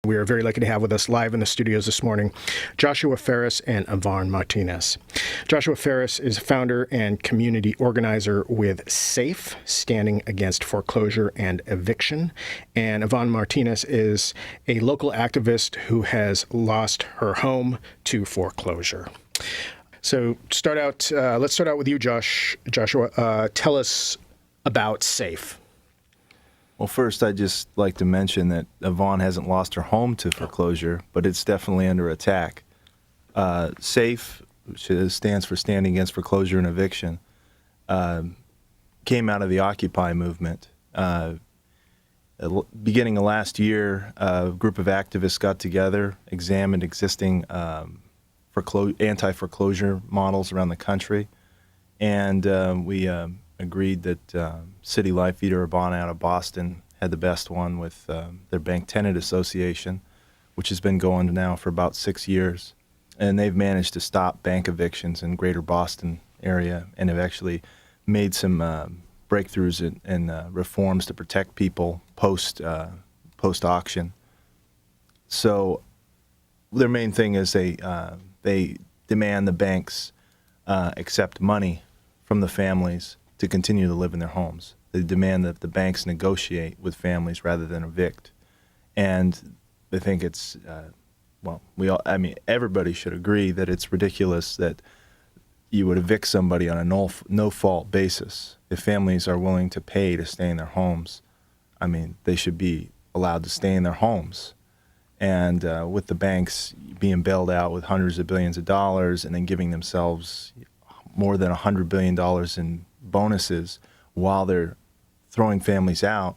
We are very lucky to have with us live in the studios this morning Joshua Farris and Evonne Martinez. Joshua Farris is founder and community organizer with SAFE, Standing Against Foreclosure and Eviction. And Evonne Martinez is a local activist who has lost her home to foreclosure. So let's start out with you, Joshua. Tell us about SAFE. Well, first, I'd just like to mention that Evonne hasn't lost her home to foreclosure, but it's definitely under attack. SAFE, which stands for Standing Against Foreclosure and Eviction, came out of the Occupy movement. Beginning of last year, a group of activists got together, examined existing anti-foreclosure models around the country, and we agreed that City Life Leader Evonne out of Boston had the best one with their Bank Tenant Association, which has been going now for about 6 years. And they've managed to stop bank evictions in greater Boston area and have actually made some breakthroughs and reforms to protect people post-auction. So their main thing is they demand the banks accept money from the families to continue to live in their homes. They demand that the banks negotiate with families rather than evict. And they think it's, everybody should agree that it's ridiculous that you would evict somebody on a no-fault basis. If families are willing to pay to stay in their homes, they should be allowed to stay in their homes. And with the banks being bailed out with hundreds of billions of dollars and then giving themselves more than $100 billion in bonuses while they're throwing families out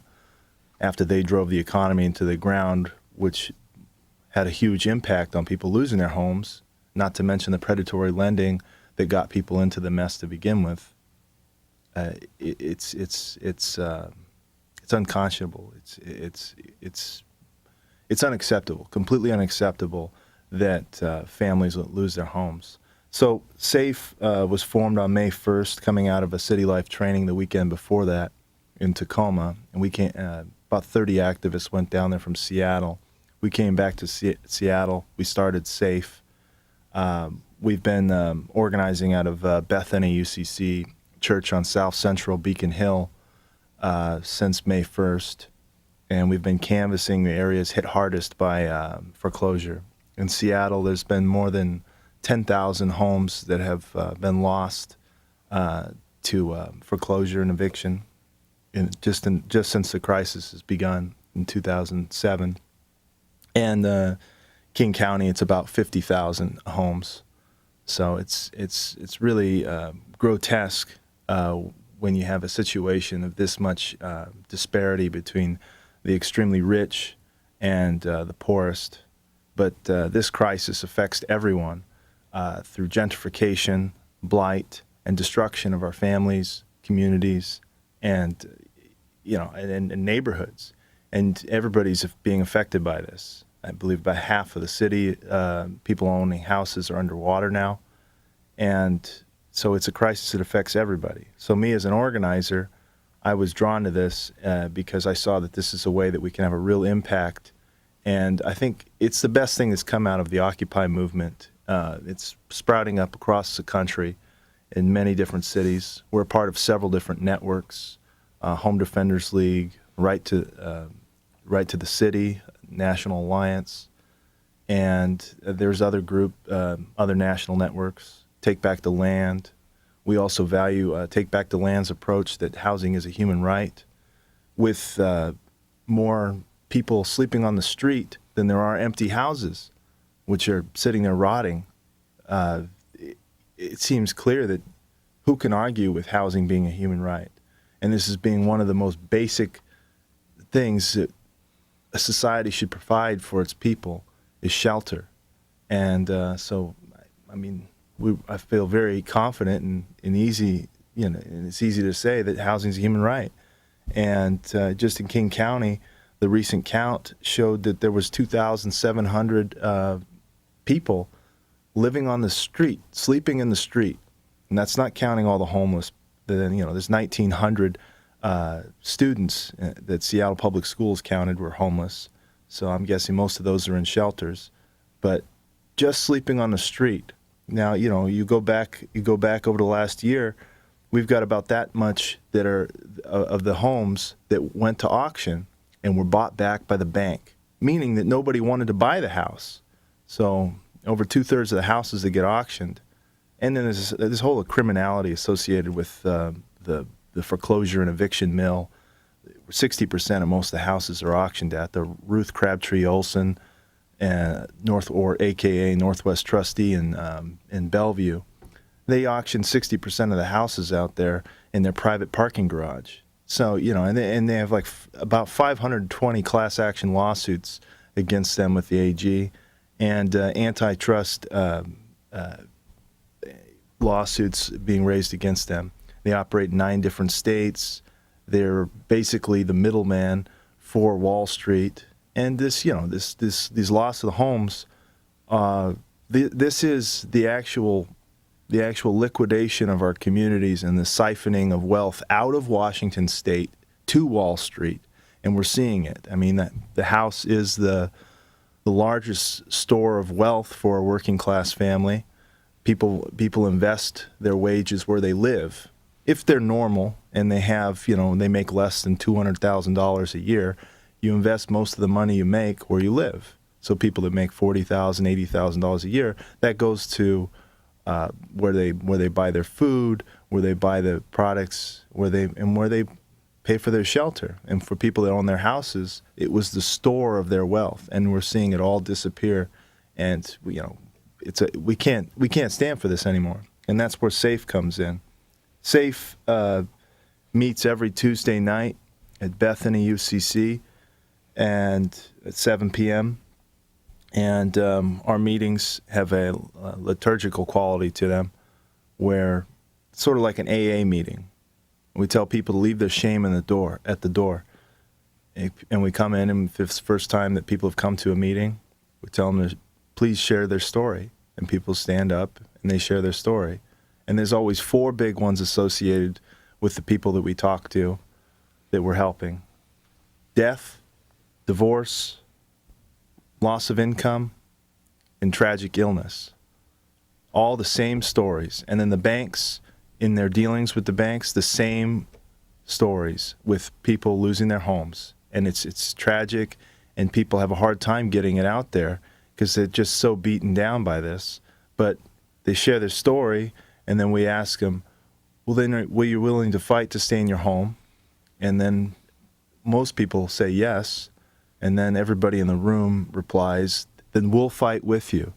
after they drove the economy into the ground, which had a huge impact on people losing their homes, not to mention the predatory lending that got people into the mess to begin with. It's unconscionable. It's unacceptable, completely unacceptable that families lose their homes. So SAFE was formed on May 1st, coming out of a City Life training the weekend before that in Tacoma. And we came, about 30 activists went down there from Seattle. We came back to Seattle. We started SAFE. We've been organizing out of Bethany UCC Church on South Central Beacon Hill since May 1st. And we've been canvassing the areas hit hardest by foreclosure. In Seattle, there's been more than 10,000 homes that have been lost to foreclosure and eviction just since the crisis has begun in 2007. And King County, it's about 50,000 homes. So it's really grotesque when you have a situation of this much disparity between the extremely rich and the poorest. But this crisis affects everyone. Through gentrification, blight, and destruction of our families, communities, and neighborhoods, and everybody's being affected by this. I believe about half of the city, people owning houses are underwater now, and so it's a crisis that affects everybody. So me as an organizer, I was drawn to this because I saw that this is a way that we can have a real impact, and I think it's the best thing that's come out of the Occupy movement. It's sprouting up across the country in many different cities. We're a part of several different networks, Home Defenders League, Right to the City, National Alliance, and there's other other national networks, Take Back the Land. We also value Take Back the Land's approach that housing is a human right. With more people sleeping on the street than there are empty houses, which are sitting there rotting, it seems clear that who can argue with housing being a human right? And this is being one of the most basic things that a society should provide for its people is shelter. And so, I feel very confident and easy, and it's easy to say that housing is a human right. And just in King County, the recent count showed that there was 2,700 people living on the street, sleeping in the street. And that's not counting all the homeless. Then, there's 1,900 students that Seattle Public Schools counted were homeless. So I'm guessing most of those are in shelters. But just sleeping on the street. Now, you go back over the last year, we've got about that much that are of the homes that went to auction and were bought back by the bank, meaning that nobody wanted to buy the house. So over 2/3 of the houses that get auctioned. And then there's this whole criminality associated with the foreclosure and eviction mill. 60% of most of the houses are auctioned at. The Ruth Crabtree Olson, AKA Northwest Trustee in Bellevue, they auction 60% of the houses out there in their private parking garage. So, and they have like about 520 class action lawsuits against them with the AG and antitrust lawsuits being raised against them. They operate in 9 different states. They're basically the middleman for Wall Street. And these loss of the homes, this is the actual liquidation of our communities and the siphoning of wealth out of Washington State to Wall Street, and we're seeing it. I mean, the house is the largest store of wealth for a working class family. People invest their wages where they live. If they're normal and they have, they make less than $200,000 a year, you invest most of the money you make where you live. So people that make $40,000, $80,000 a year, that goes to where they buy their food, where they buy the products, where they pay for their shelter. And for people that own their houses, it was the store of their wealth, and we're seeing it all disappear. And we can't stand for this anymore. And that's where SAFE comes in. SAFE meets every Tuesday night at Bethany UCC and at 7 p.m. And our meetings have a liturgical quality to them, where it's sort of like an AA meeting. We tell people to leave their shame at the door. And we come in, and if it's the first time that people have come to a meeting, we tell them to please share their story. And people stand up and they share their story. And there's always 4 big ones associated with the people that we talk to that we're helping: death, divorce, loss of income, and tragic illness. All the same stories. And then the banks, in their dealings with the banks, the same stories with people losing their homes. And it's tragic, and people have a hard time getting it out there because they're just so beaten down by this. But they share their story, and then we ask them, well, then were you willing to fight to stay in your home? And then most people say yes. And then everybody in the room replies, then we'll fight with you.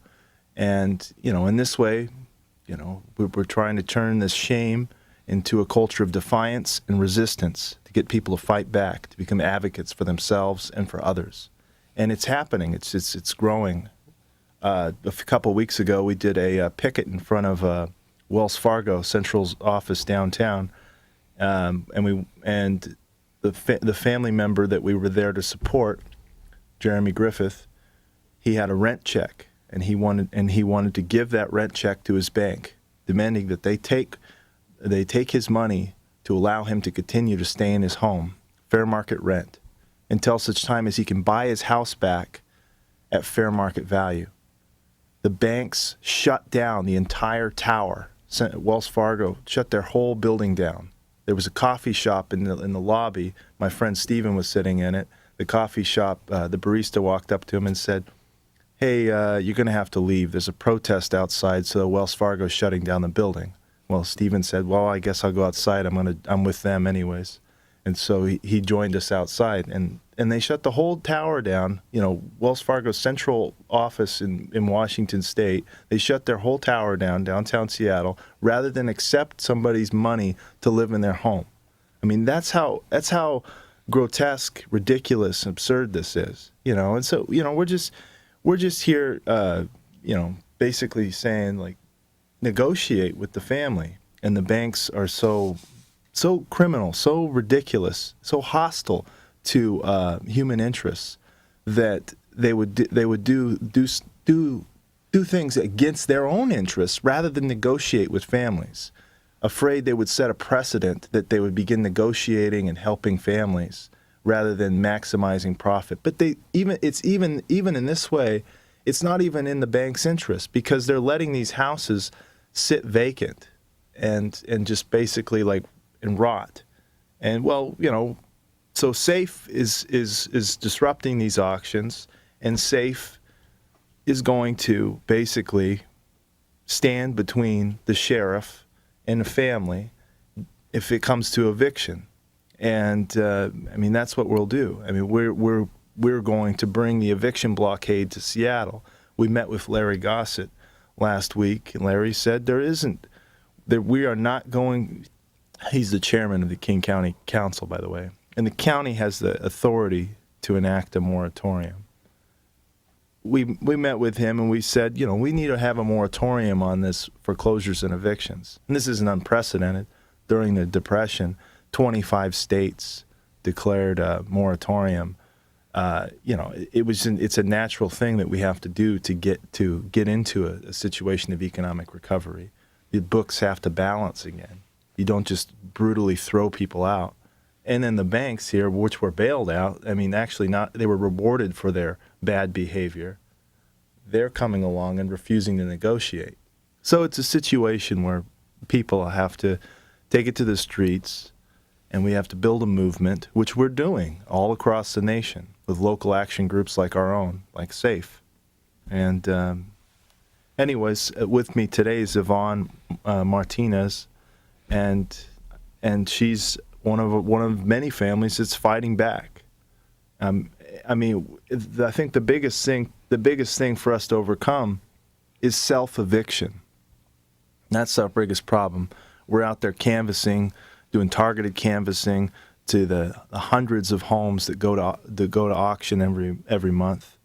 And, in this way, we're trying to turn this shame into a culture of defiance and resistance to get people to fight back, to become advocates for themselves and for others. And it's happening. It's growing. A couple of weeks ago, we did a picket in front of Wells Fargo Central's office downtown, and the family member that we were there to support, Jeremy Griffith, he had a rent check, and he wanted to give that rent check to his bank, demanding that they take his money to allow him to continue to stay in his home, fair market rent, until such time as he can buy his house back at fair market value. The banks shut down the entire tower. Wells Fargo shut their whole building down. There was a coffee shop in the lobby. My friend Steven was sitting in it. The coffee shop, the barista walked up to him and said, hey, you're going to have to leave. There's a protest outside, so Wells Fargo's shutting down the building. Well, Steven said, well, I guess I'll go outside. I'm with them anyways. And so he joined us outside, and they shut the whole tower down. Wells Fargo's central office in Washington State, they shut their whole tower down, downtown Seattle, rather than accept somebody's money to live in their home. I mean, that's how grotesque, ridiculous, absurd this is. And so we're just here, basically saying, like, negotiate with the family. And the banks are so criminal, so ridiculous, so hostile to human interests that they would do things against their own interests rather than negotiate with families, afraid they would set a precedent that they would begin negotiating and helping families rather than maximizing profit. But it's even in this way, it's not even in the bank's interest, because they're letting these houses sit vacant and just basically and rot. And so SAFE is disrupting these auctions, and SAFE is going to basically stand between the sheriff and the family if it comes to eviction. And that's what we'll do. We're going to bring the eviction blockade to Seattle. We met with Larry Gossett last week, and Larry said we are not going. He's the chairman of the King County Council, by the way, and the county has the authority to enact a moratorium. We met with him, and we said, we need to have a moratorium on this foreclosures and evictions. And this isn't unprecedented. During the Depression, 25 states declared a moratorium. It's a natural thing that we have to do to get into a situation of economic recovery. The books have to balance again. You don't just brutally throw people out. And then the banks here, which were bailed out, they were rewarded for their bad behavior. They're coming along and refusing to negotiate. So it's a situation where people have to take it to the streets, and we have to build a movement, which we're doing all across the nation with local action groups like our own, like SAFE. And anyways, with me today is Evonne Martinez, and she's one of many families that's fighting back. I think the biggest thing for us to overcome is self-eviction. That's our biggest problem. We're out there canvassing, doing targeted canvassing to the hundreds of homes that go to auction every month,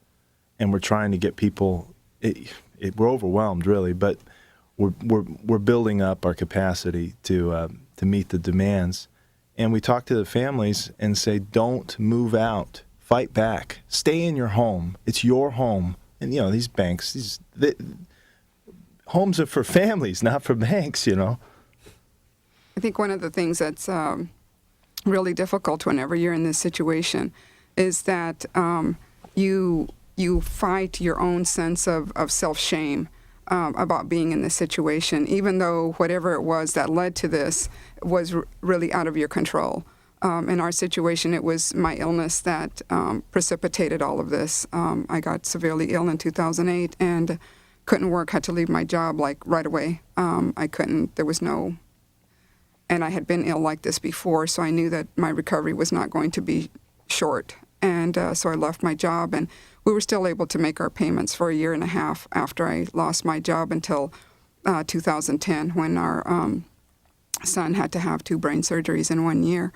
and we're trying to get people. We're overwhelmed, really, but we're building up our capacity to meet the demands. And we talk to the families and say, don't move out. Fight back. Stay in your home. It's your home. And, these banks, homes are for families, not for banks, I think one of the things that's really difficult whenever you're in this situation is that you fight your own sense of self-shame about being in this situation, even though whatever it was that led to this was really out of your control. In our situation, it was my illness that precipitated all of this. I got severely ill in 2008 and couldn't work, had to leave my job right away. I couldn't, there was no, and I had been ill like this before, so I knew that my recovery was not going to be short. And so I left my job, and we were still able to make our payments for a year and a half after I lost my job until 2010, when our son had to have 2 brain surgeries in 1 year.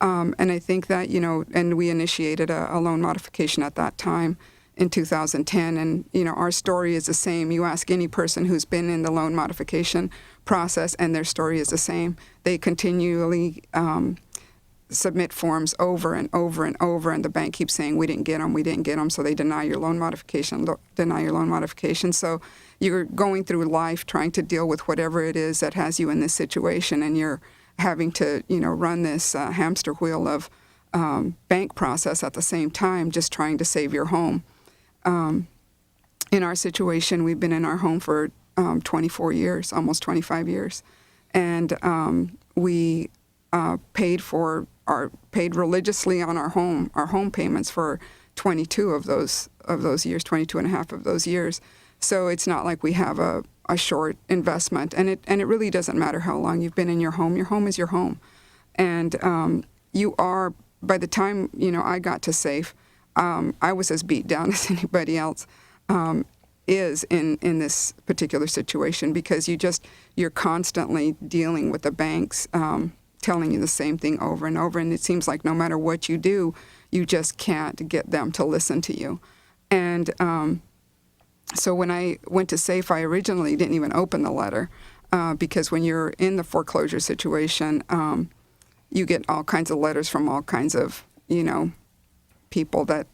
And I think that, and we initiated a loan modification at that time in 2010. And, our story is the same. You ask any person who's been in the loan modification process, and their story is the same. They continually submit forms over and over and over, and the bank keeps saying, we didn't get them, so they deny your loan modification. So you're going through life trying to deal with whatever it is that has you in this situation, and you're having to, run this hamster wheel of bank process at the same time, just trying to save your home. In our situation, we've been in our home for 24 years, almost 25 years, and we paid religiously on our home payments for 22 of those years, 22 and a half of those years. So it's not like we have a short investment, and it really doesn't matter how long you've been in your home. Your home is your home, and you are. By the time I got to SAFE, I was as beat down as anybody else is in this particular situation, because you're constantly dealing with the banks telling you the same thing over and over, and it seems like no matter what you do, you just can't get them to listen to you. And so when I went to SAFE, I originally didn't even open the letter because when you're in the foreclosure situation, you get all kinds of letters from all kinds of, people that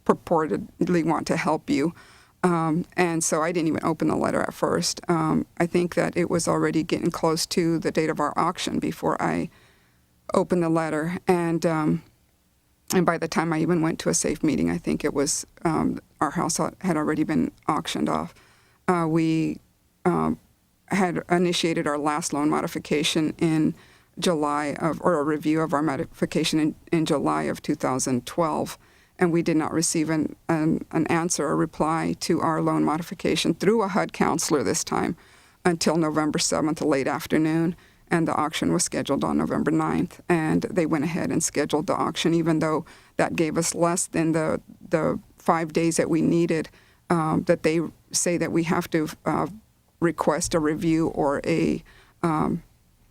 purportedly want to help you. And so I didn't even open the letter at first. I think that it was already getting close to the date of our auction before I opened the letter. And And by the time I even went to a SAFE meeting, I think it was our house had already been auctioned off. We had initiated our last loan modification in July or a review of our modification in July of 2012, and we did not receive an answer or reply to our loan modification through a HUD counselor this time until November 7th, late afternoon, and the auction was scheduled on November 9th, and they went ahead and scheduled the auction, even though that gave us less than the 5 days that we needed, that they say that we have to request a review or a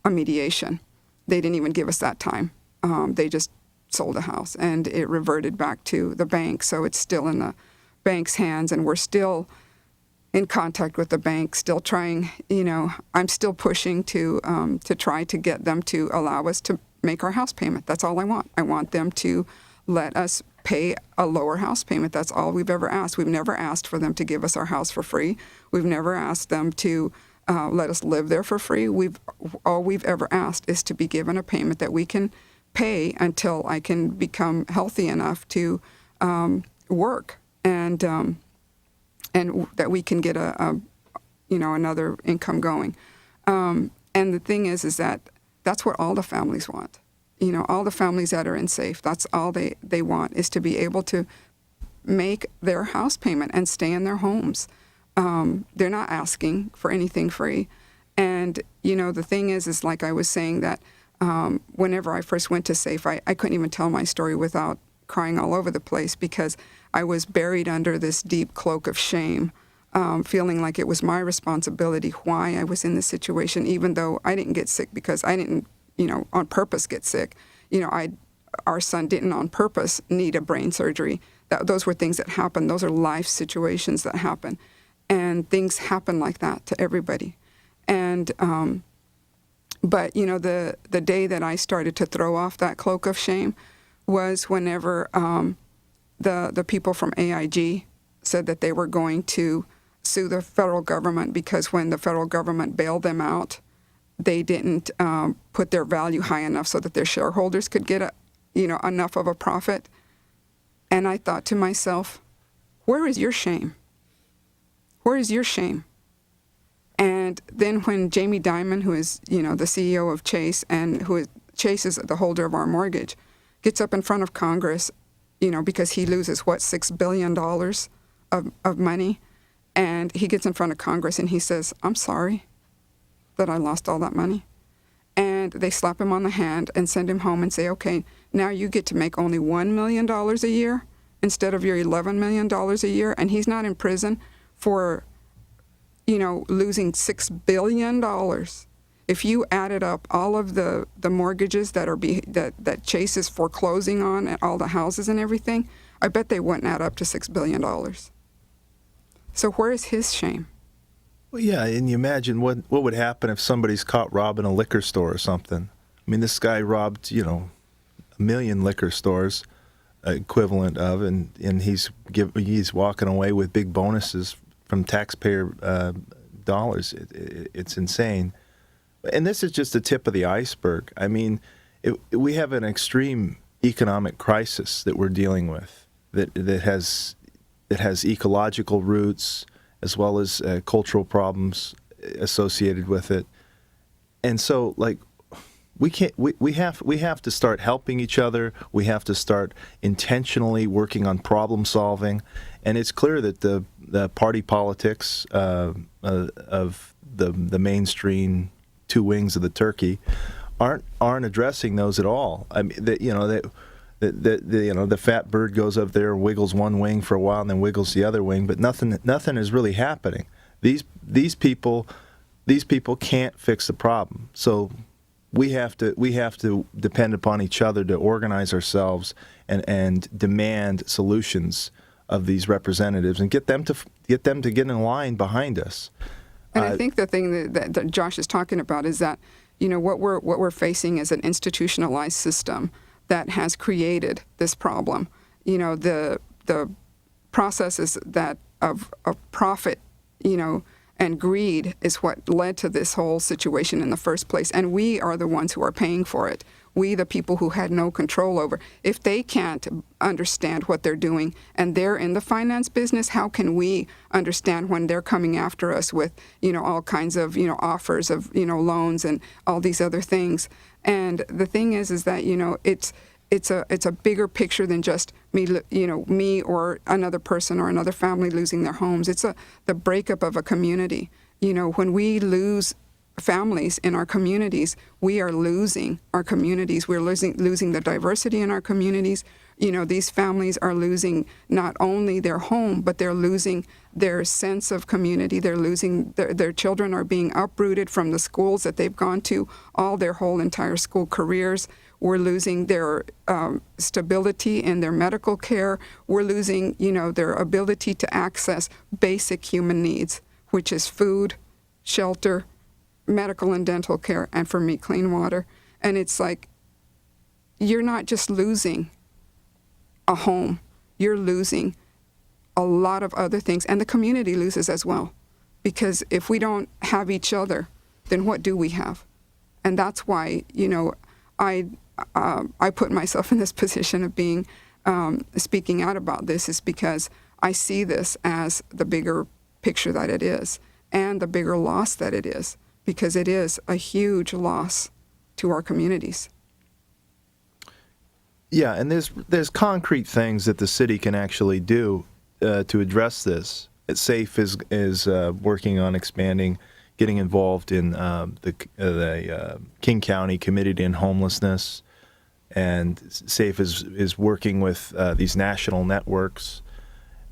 mediation. They didn't even give us that time. They just sold the house, and it reverted back to the bank. So it's still in the bank's hands, and we're still in contact with the bank, still trying. I'm still pushing to try to get them to allow us to make our house payment. That's all I want. I want them to let us pay a lower house payment. That's all we've ever asked. We've never asked for them to give us our house for free. We've never asked them to let us live there for free. All we've ever asked is to be given a payment that we can pay until I can become healthy enough to work, and that we can get another income going. And the thing is that that's what all the families want. All the families that are in SAFE, that's all they want, is to be able to make their house payment and stay in their homes. They're not asking for anything free. And, the thing is like I was saying, that whenever I first went to SAFE, I couldn't even tell my story without crying all over the place, because I was buried under this deep cloak of shame, feeling like it was my responsibility why I was in this situation, even though I didn't get sick because I didn't, on purpose get sick. Our son didn't on purpose need a brain surgery. Those were things that happened. Those are life situations that happen. And things happen like that to everybody. And, but, the day that I started to throw off that cloak of shame was whenever the people from AIG said that they were going to sue the federal government because when the federal government bailed them out, they didn't put their value high enough so that their shareholders could get enough of a profit. And I thought to myself, where is your shame? Where is your shame? And then when Jamie Dimon, who is, the CEO of Chase, and Chase is the holder of our mortgage, gets up in front of Congress, because he loses, $6 billion of money. And he gets in front of Congress and he says, I'm sorry that I lost all that money. And they slap him on the hand and send him home and say, okay, now you get to make only $1 million a year instead of your $11 million a year. And he's not in prison for, losing $6 billion. If you added up all of the mortgages that Chase is foreclosing on, and all the houses and everything, I bet they wouldn't add up to $6 billion. So where is his shame? Well, yeah, and you imagine what would happen if somebody's caught robbing a liquor store or something. I mean, this guy robbed, 1 million liquor stores equivalent of, and he's walking away with big bonuses from taxpayer dollars. It's insane. And this is just the tip of the iceberg. I mean, we have an extreme economic crisis that we're dealing with that has ecological roots as well as cultural problems associated with it. And so, we have to start helping each other. We have to start intentionally working on problem solving. And it's clear that the party politics of the mainstream two wings of the turkey aren't addressing those at all. I mean, the fat bird goes up there and wiggles one wing for a while and then wiggles the other wing, but nothing is really happening. These people can't fix the problem. So we have to depend upon each other to organize ourselves and demand solutions of these representatives and get them to get in line behind us. And I think the thing that Josh is talking about is that, what we're facing is an institutionalized system that has created this problem. The processes that of profit, and greed is what led to this whole situation in the first place. And we are the ones who are paying for it. we, the people who had no control over. If they can't understand what they're doing and they're in the finance business, how can we understand when they're coming after us with, all kinds of, offers of, loans and all these other things? And the thing is that, it's a bigger picture than just me or another person or another family losing their homes. It's the breakup of a community. When we lose families in our communities, we are losing our communities. We're losing the diversity in our communities. These families are losing not only their home, but they're losing their sense of community. They're losing their children are being uprooted from the schools that they've gone to all their whole entire school careers. We're losing their stability in their medical care. We're losing, their ability to access basic human needs, which is food, shelter, medical and dental care, and for me, clean water. And it's like, you're not just losing a home, you're losing a lot of other things, and the community loses as well. Because if we don't have each other, then what do we have? And that's why, I put myself in this position of being speaking out about this, is because I see this as the bigger picture that it is, and the bigger loss that it is, because it is a huge loss to our communities. Yeah, and there's concrete things that the city can actually do to address this. SAFE is working on expanding, getting involved in the King County Committee to End Homelessness, and SAFE is working with these national networks.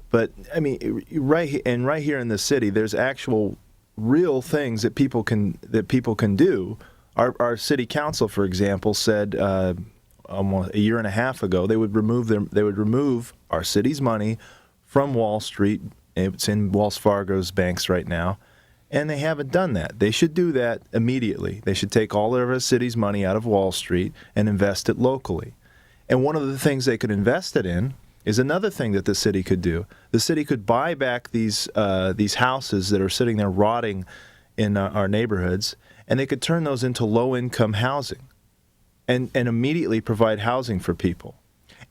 But I mean, right here in the city, there's actual real things that people can do. Our city council, for example, said almost a year and a half ago they would remove our city's money from Wall Street. It's in Wells Fargo's banks right now, and they haven't done that. They should do that immediately. They should take all of our city's money out of Wall Street and invest it locally. And one of the things they could invest it in is another thing that the city could do. The city could buy back these houses that are sitting there rotting in our neighborhoods, and they could turn those into low-income housing and immediately provide housing for people.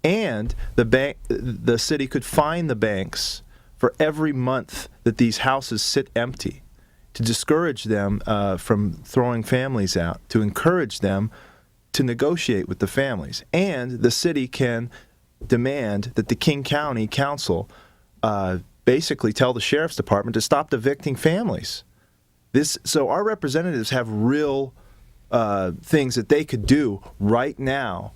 And the city could fine the banks for every month that these houses sit empty, to discourage them from throwing families out, to encourage them to negotiate with the families. And the city can demand that the King County Council basically tell the Sheriff's Department to stop evicting families. So our representatives have real things that they could do right now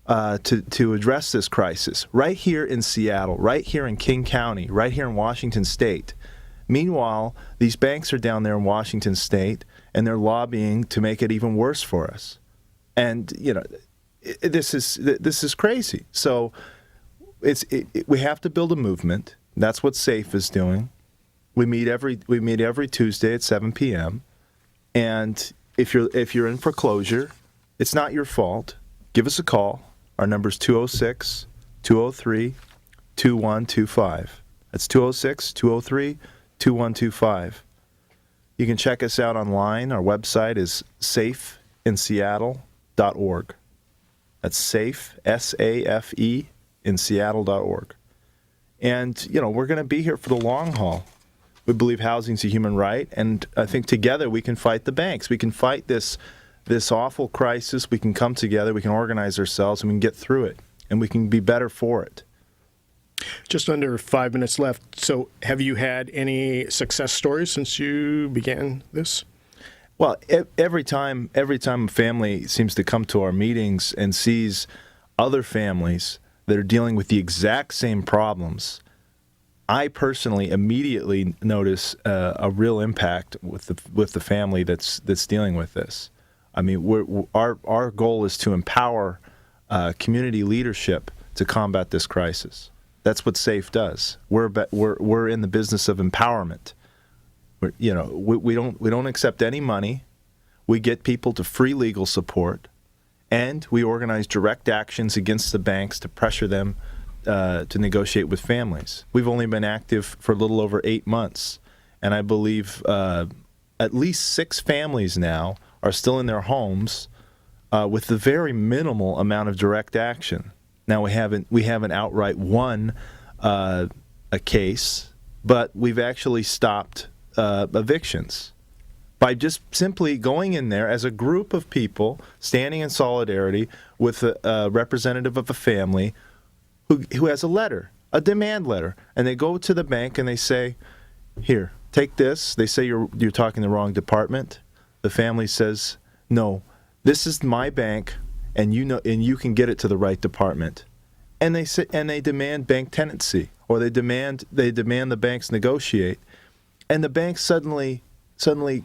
to address this crisis, right here in Seattle, right here in King County, right here in Washington State. Meanwhile, these banks are down there in Washington State, and they're lobbying to make it even worse for us. And this is crazy. So we have to build a movement. That's what SAFE is doing. We meet every Tuesday at 7 p.m. And if you're in foreclosure, it's not your fault. Give us a call. Our number's 206-203-2125. That's 206-203-2125. You can check us out online. Our website is safeinseattle.org. That's safe, S-A-F-E, in Seattle.org. And, we're going to be here for the long haul. We believe housing's a human right, and I think together we can fight the banks. We can fight this awful crisis. We can come together, we can organize ourselves, and we can get through it, and we can be better for it. Just under 5 minutes left. So have you had any success stories since you began this? Well, every time a family seems to come to our meetings and sees other families that are dealing with the exact same problems, I personally immediately notice a real impact with the family that's dealing with this. I mean, our goal is to empower community leadership to combat this crisis. That's what SAFE does. We're in the business of empowerment. We don't accept any money. We get people to free legal support, and we organize direct actions against the banks to pressure them to negotiate with families. We've only been active for a little over 8 months, and I believe at least 6 families now are still in their homes with the very minimal amount of direct action. Now we haven't outright won a case, but we've actually stopped evictions by just simply going in there as a group of people standing in solidarity with a representative of a family who has a letter, a demand letter, and they go to the bank and they say, "Here, take this." They say you're talking the wrong department. The family says, "No, this is my bank, and you can get it to the right department." And they demand bank tenancy, or they demand the banks negotiate, and the banks suddenly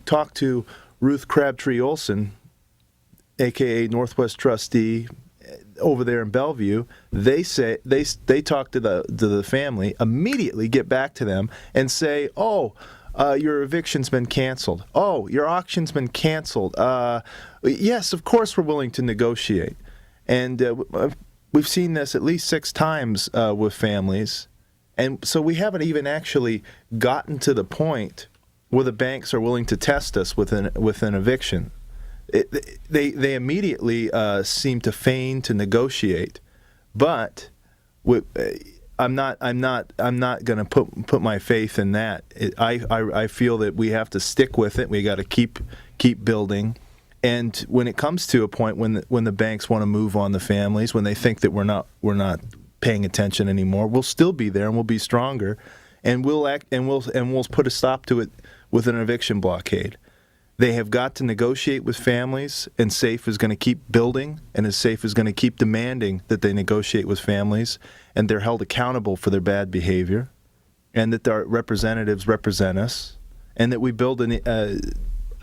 talk to Ruth Crabtree Olson, aka Northwest trustee, over there in Bellevue. They say they talk to the family, immediately get back to them and say, "Oh, your eviction's been canceled. Oh, your auction's been canceled. Yes, of course we're willing to negotiate." And we've seen this at least 6 times with families, and so we haven't even actually gotten to the point where the banks are willing to test us with an eviction. They immediately seem to feign to negotiate, but I'm not going to put my faith in that. I feel that we have to stick with it. We got to keep building, and when it comes to a point when the banks want to move on the families, when they think that we're not paying attention anymore, we'll still be there and we'll be stronger, and we'll put a stop to it with an eviction blockade. They have got to negotiate with families, and SAFE is going to keep building, and SAFE is going to keep demanding that they negotiate with families, and they're held accountable for their bad behavior, and that their representatives represent us, and that we build an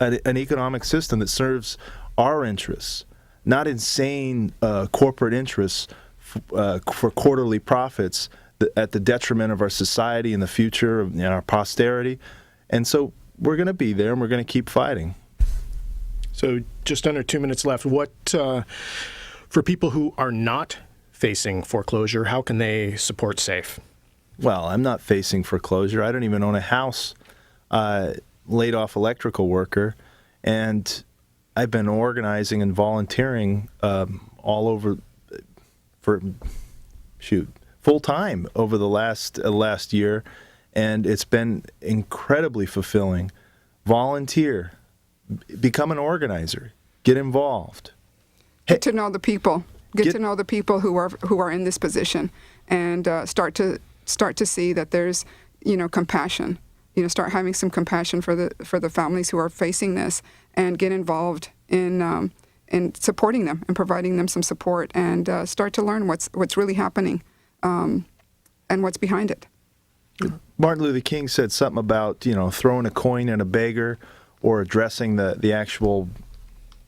economic system that serves our interests, not insane corporate interests for quarterly profits at the detriment of our society and the future and our posterity. And so we're going to be there, and we're going to keep fighting. So just under 2 minutes left. What, for people who are not facing foreclosure, how can they support SAFE? Well, I'm not facing foreclosure. I don't even own a house. Laid off electrical worker, and I've been organizing and volunteering all over full time over the last year. And it's been incredibly fulfilling. Volunteer, become an organizer, get involved. Get to know the people. Get to know the people who are in this position, and start to see that there's compassion. Start having some compassion for the families who are facing this, and get involved in supporting them and providing them some support, and start to learn what's really happening and what's behind it. Martin Luther King said something about, throwing a coin at a beggar or addressing the actual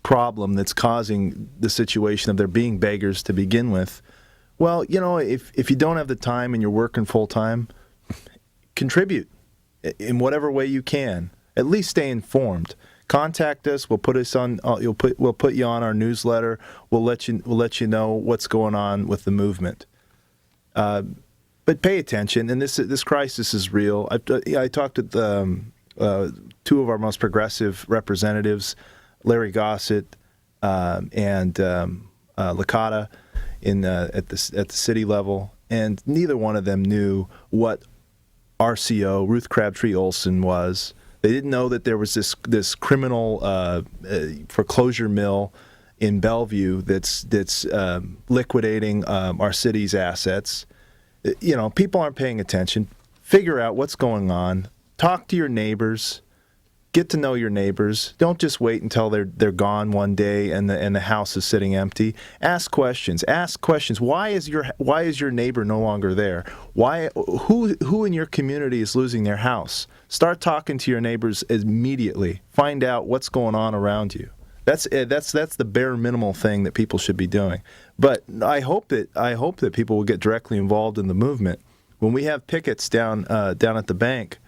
problem that's causing the situation of there being beggars to begin with. Well, if you don't have the time and you're working full time, contribute in whatever way you can. At least stay informed. Contact us. We'll put us on. We'll put you on our newsletter. We'll let you know what's going on with the movement. But pay attention, and this crisis is real. I talked to 2 of our most progressive representatives, Larry Gossett and Licata, at the city level, and neither one of them knew what RCO, Ruth Crabtree Olson, was. They didn't know that there was this criminal foreclosure mill in Bellevue that's liquidating our city's assets. People aren't paying attention. Figure out what's going on. Talk to your neighbors. Get to know your neighbors. Don't just wait until they're gone one day and the house is sitting empty. Ask questions. Why is your neighbor no longer there? Who in your community is losing their house? Start talking to your neighbors immediately. Find out what's going on around you. That's the bare minimal thing that people should be doing. But I hope that people will get directly involved in the movement. When we have pickets down at the bank,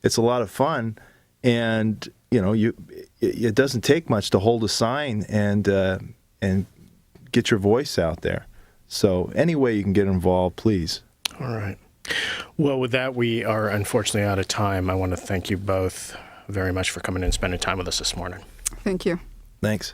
it's a lot of fun, and it doesn't take much to hold a sign and get your voice out there. So any way you can get involved, please. All right. Well, with that, we are unfortunately out of time. I want to thank you both very much for coming in and spending time with us this morning. Thank you. Thanks.